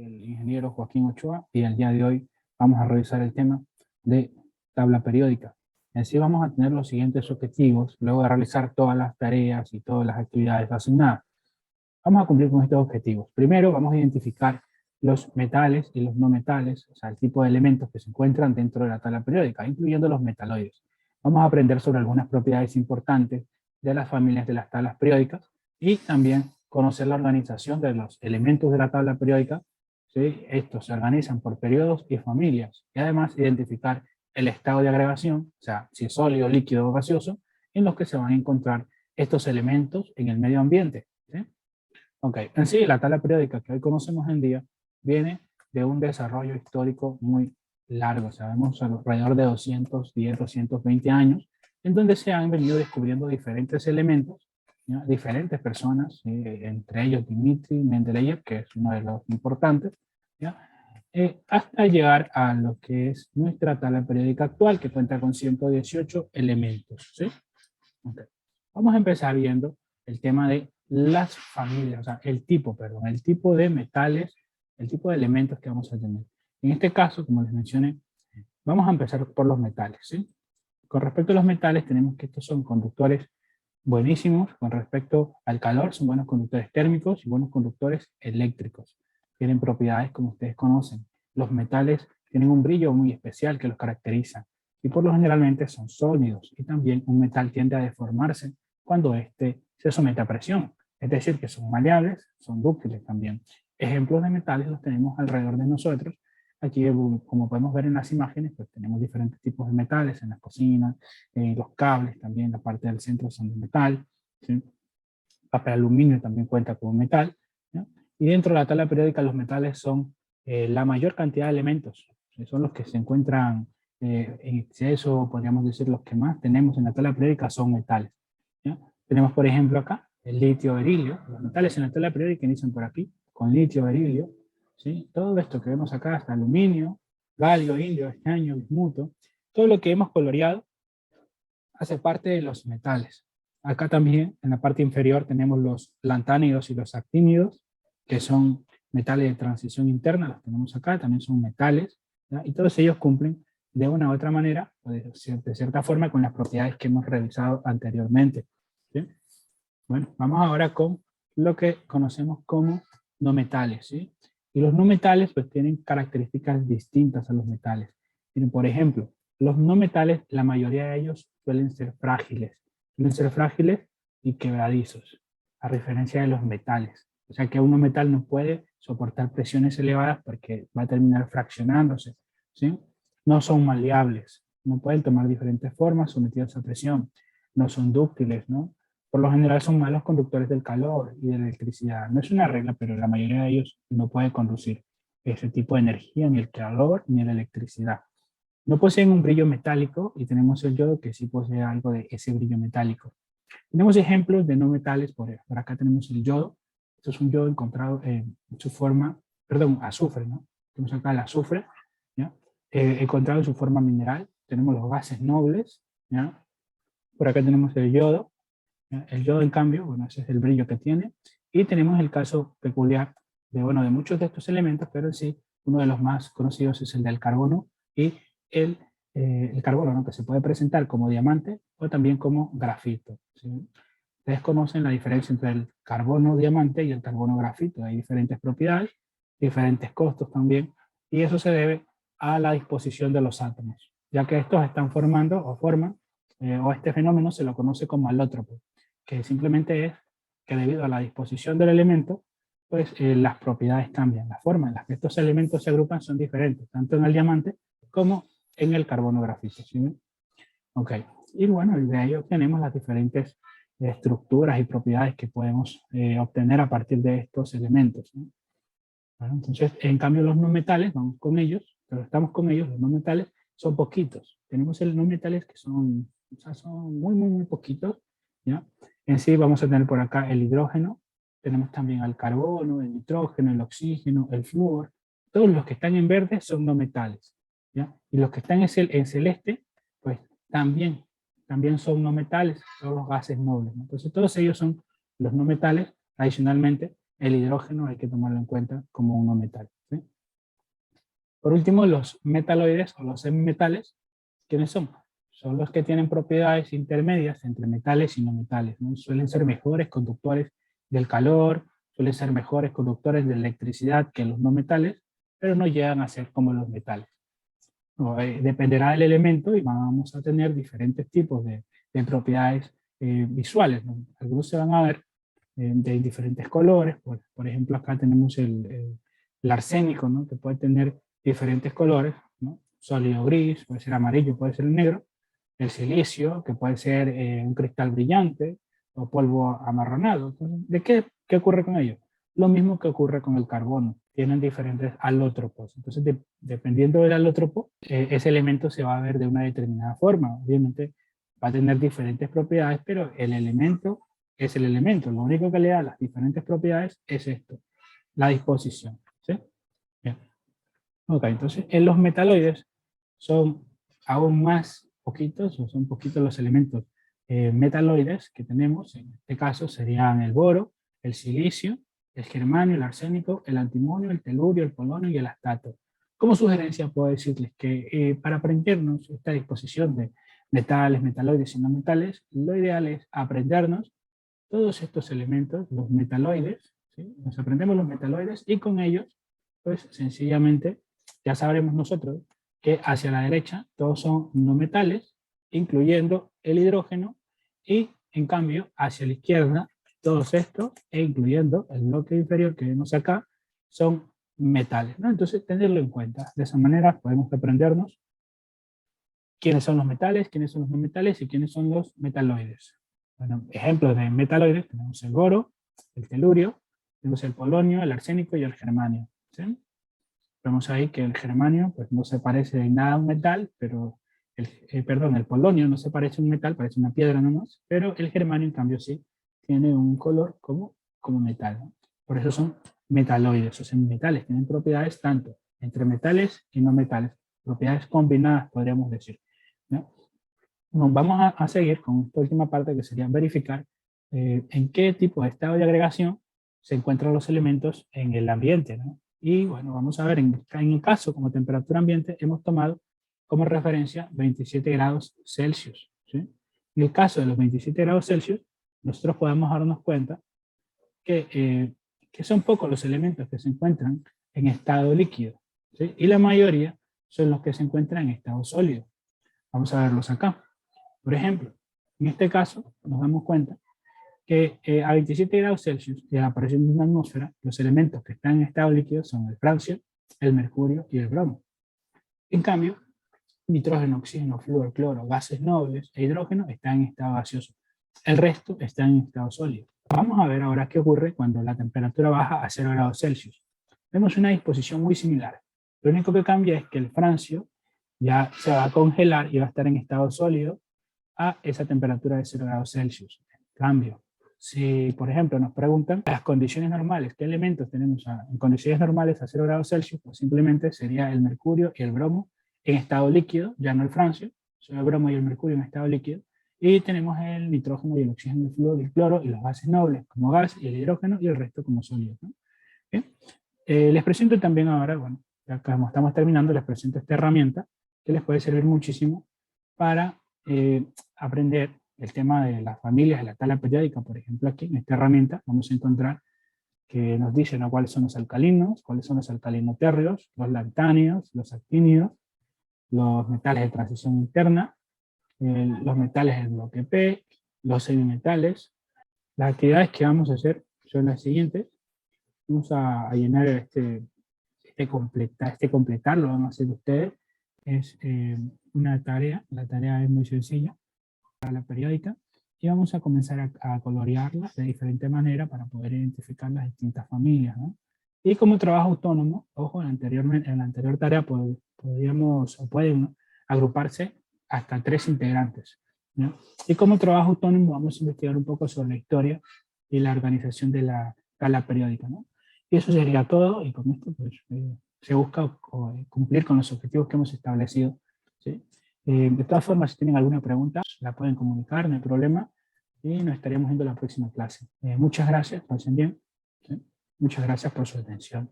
el ingeniero Joaquín Ochoa y el día de hoy vamos a revisar el tema de tabla periódica. Así vamos a tener los siguientes objetivos luego de realizar todas las tareas y todas las actividades asignadas. Vamos a cumplir con estos objetivos. Primero vamos a identificar los metales y los no metales, o sea, el tipo de elementos que se encuentran dentro de la tabla periódica, incluyendo los metaloides. Vamos a aprender sobre algunas propiedades importantes de las familias de las tablas periódicas y también conocer la organización de los elementos de la tabla periódica. ¿Sí? Estos se organizan por periodos y familias. Y además identificar el estado de agregación, o sea, si es sólido, líquido o gaseoso, en los que se van a encontrar estos elementos en el medio ambiente. ¿Sí? Ok, en sí, la tabla periódica que hoy conocemos en día viene de un desarrollo histórico muy largo, sabemos alrededor de 210, 220 años, en donde se han venido descubriendo diferentes elementos, ¿ya? Diferentes personas, entre ellos Dmitri Mendeleev, que es uno de los importantes, ¿ya? Hasta llegar a lo que es nuestra tabla periódica actual, que cuenta con 118 elementos. ¿Sí? Okay. Vamos a empezar viendo el tema de las familias, o sea, el tipo de metales, el tipo de elementos que vamos a tener. En este caso, como les mencioné, vamos a empezar por los metales, ¿sí? Con respecto a los metales, tenemos que estos son conductores buenísimos. Con respecto al calor, son buenos conductores térmicos y buenos conductores eléctricos. Tienen propiedades como ustedes conocen. Los metales tienen un brillo muy especial que los caracteriza y por lo generalmente son sólidos, y también un metal tiende a deformarse cuando éste se somete a presión. Es decir, que son maleables, son dúctiles también. Ejemplos de metales los tenemos alrededor de nosotros. Aquí, como podemos ver en las imágenes, pues tenemos diferentes tipos de metales en las cocinas, los cables también, la parte del centro son de metal, ¿sí? Papel aluminio también cuenta con metal, ¿no? Y dentro de la tabla periódica los metales son la mayor cantidad de elementos, son los que se encuentran en exceso, podríamos decir los que más tenemos en la tabla periódica son metales, ¿no? Tenemos por ejemplo acá el litio, berilio, los metales en la tabla periódica inician por aquí, con litio, berilio, ¿sí? Todo esto que vemos acá, hasta aluminio, galio, indio, estaño, bismuto, todo lo que hemos coloreado hace parte de los metales. Acá también, en la parte inferior, tenemos los lantánidos y los actínidos, que son metales de transición interna, los tenemos acá, también son metales, ¿ya? Y todos ellos cumplen de una u otra manera, o de cierta forma, con las propiedades que hemos revisado anteriormente. ¿Sí? Bueno, vamos ahora con lo que conocemos como no metales, ¿sí? Y los no metales pues tienen características distintas a los metales. Miren, por ejemplo, los no metales, la mayoría de ellos suelen ser frágiles y quebradizos, a diferencia de los metales. O sea que un no metal no puede soportar presiones elevadas porque va a terminar fraccionándose, ¿sí? No son maleables, no pueden tomar diferentes formas sometidos a presión, no son dúctiles, ¿no? Por lo general son malos conductores del calor y de la electricidad. No es una regla, pero la mayoría de ellos no puede conducir ese tipo de energía, ni el calor, ni la electricidad. No poseen un brillo metálico y tenemos el yodo que sí posee algo de ese brillo metálico. Tenemos ejemplos de no metales, por acá tenemos el yodo. Esto es un yodo encontrado en su forma, perdón, azufre, ¿no? Tenemos acá el azufre, ¿ya? Encontrado en su forma mineral. Tenemos los gases nobles, ¿ya? Por acá tenemos el yodo. El yodo, en cambio, bueno, ese es el brillo que tiene. Y tenemos el caso peculiar de, bueno, de muchos de estos elementos, pero en sí, uno de los más conocidos es el del carbono y el carbono, ¿no? Que se puede presentar como diamante o también como grafito, ¿sí? Ustedes conocen la diferencia entre el carbono diamante y el carbono grafito. Hay diferentes propiedades, diferentes costos también, y eso se debe a la disposición de los átomos, ya que estos están formando o forman, o este fenómeno se lo conoce como alótropo, que simplemente es que debido a la disposición del elemento, pues las propiedades cambian, la forma en la que estos elementos se agrupan son diferentes, tanto en el diamante como en el carbono grafito, ¿sí? Ok, y bueno, de ahí obtenemos las diferentes estructuras y propiedades que podemos obtener a partir de estos elementos, ¿no? Bueno, entonces, en cambio los no metales, vamos con ellos, pero estamos con ellos, los no metales son poquitos. Tenemos no metales que son, o sea, son muy poquitos, ¿ya? En sí vamos a tener por acá el hidrógeno, tenemos también el carbono, el nitrógeno, el oxígeno, el flúor. Todos los que están en verde son no metales, ¿ya? Y los que están en celeste, pues también son no metales, son los gases nobles, ¿no? Entonces todos ellos son los no metales. Adicionalmente, el hidrógeno hay que tomarlo en cuenta como un no metal, ¿sí? Por último, los metaloides o los semimetales, ¿quiénes son? Son los que tienen propiedades intermedias entre metales y no metales, ¿no? Suelen ser mejores conductores del calor, suelen ser mejores conductores de electricidad que los no metales, pero no llegan a ser como los metales. Dependerá del elemento y vamos a tener diferentes tipos de propiedades visuales, ¿no? Algunos se van a ver de diferentes colores, por ejemplo acá tenemos el arsénico, ¿no? Que puede tener diferentes colores, ¿no? Sólido gris, puede ser amarillo, puede ser negro. El silicio, que puede ser un cristal brillante o polvo amarronado. Entonces, ¿de qué ocurre con ello? Lo mismo que ocurre con el carbono. Tienen diferentes alótropos. Entonces, dependiendo del alótropo, ese elemento se va a ver de una determinada forma. Obviamente va a tener diferentes propiedades, pero el elemento es el elemento. Lo único que le da las diferentes propiedades es esto, la disposición. ¿Sí? Bien. Ok, entonces en los metaloides son aún más poquitos, o son poquitos los elementos metaloides que tenemos. En este caso serían el boro, el silicio, el germanio, el arsénico, el antimonio, el telurio, el polonio y el astato. Como sugerencia puedo decirles que para aprendernos esta disposición de metales, metaloides y no metales, lo ideal es aprendernos todos estos elementos, los metaloides, ¿sí? Nos aprendemos los metaloides y con ellos, pues sencillamente, ya sabremos nosotros que hacia la derecha todos son no metales, incluyendo el hidrógeno, y en cambio hacia la izquierda todos estos, e incluyendo el bloque inferior que vemos acá, son metales, ¿no? Entonces tenerlo en cuenta. De esa manera podemos aprendernos quiénes son los metales, quiénes son los no metales y quiénes son los metaloides. Bueno, ejemplos de metaloides tenemos el boro, el telurio, tenemos el polonio, el arsénico y el germanio. ¿Sí? Vemos ahí que el germanio pues, no se parece en nada a un metal, pero el polonio no se parece a un metal, parece una piedra nomás, pero el germanio en cambio sí tiene un color como metal, ¿no? Por eso son metaloides, o sea, metales tienen propiedades tanto entre metales y no metales, propiedades combinadas podríamos decir, ¿no? Bueno, vamos a seguir con esta última parte que sería verificar en qué tipo de estado de agregación se encuentran los elementos en el ambiente, ¿no? Y bueno, vamos a ver, en el caso como temperatura ambiente, hemos tomado como referencia 27 grados Celsius. ¿Sí? En el caso de los 27 grados Celsius, nosotros podemos darnos cuenta que son pocos los elementos que se encuentran en estado líquido, ¿sí? Y la mayoría son los que se encuentran en estado sólido. Vamos a verlos acá. Por ejemplo, en este caso nos damos cuenta que a 27 grados Celsius de la aparición de una atmósfera, los elementos que están en estado líquido son el francio, el mercurio y el bromo. En cambio, nitrógeno, oxígeno, flúor, cloro, gases nobles e hidrógeno están en estado gaseoso. El resto está en estado sólido. Vamos a ver ahora qué ocurre cuando la temperatura baja a 0 grados Celsius. Vemos una disposición muy similar. Lo único que cambia es que el francio ya se va a congelar y va a estar en estado sólido a esa temperatura de 0 grados Celsius. En cambio, si por ejemplo nos preguntan las condiciones normales, qué elementos tenemos en condiciones normales a 0 grados Celsius, pues simplemente sería el mercurio y el bromo en estado líquido, ya no el francio, solo el bromo y el mercurio en estado líquido, y tenemos el nitrógeno y el oxígeno, el flúor y el cloro y los gases nobles como gas y el hidrógeno y el resto como sólidos, ¿no? ¿Bien? Les presento también ahora, bueno, ya como estamos terminando, les presento esta herramienta que les puede servir muchísimo para aprender el tema de las familias de la tabla periódica. Por ejemplo, aquí en esta herramienta vamos a encontrar que nos dicen cuáles son los alcalinos, cuáles son los alcalinotérreos, los lactáneos, los actínidos, los metales de transición interna, los metales del bloque P, los semimetales. Las actividades que vamos a hacer son las siguientes. Vamos a llenar este completar, lo van a hacer ustedes. Es una tarea, la tarea es muy sencilla, para la periódica, y vamos a comenzar a colorearlas de diferente manera para poder identificar las distintas familias, ¿no? Y como trabajo autónomo, ojo, en la anterior tarea podríamos, o pueden, ¿no?, agruparse hasta 3 integrantes, ¿no? Y como trabajo autónomo vamos a investigar un poco sobre la historia y la organización de la tabla periódica, ¿no? Y eso sería todo, y con esto pues, se busca cumplir con los objetivos que hemos establecido, ¿sí? De todas formas, si tienen alguna pregunta, la pueden comunicar, no hay problema, y nos estaríamos viendo en la próxima clase. Muchas gracias, pasen bien, ¿sí? Muchas gracias por su atención.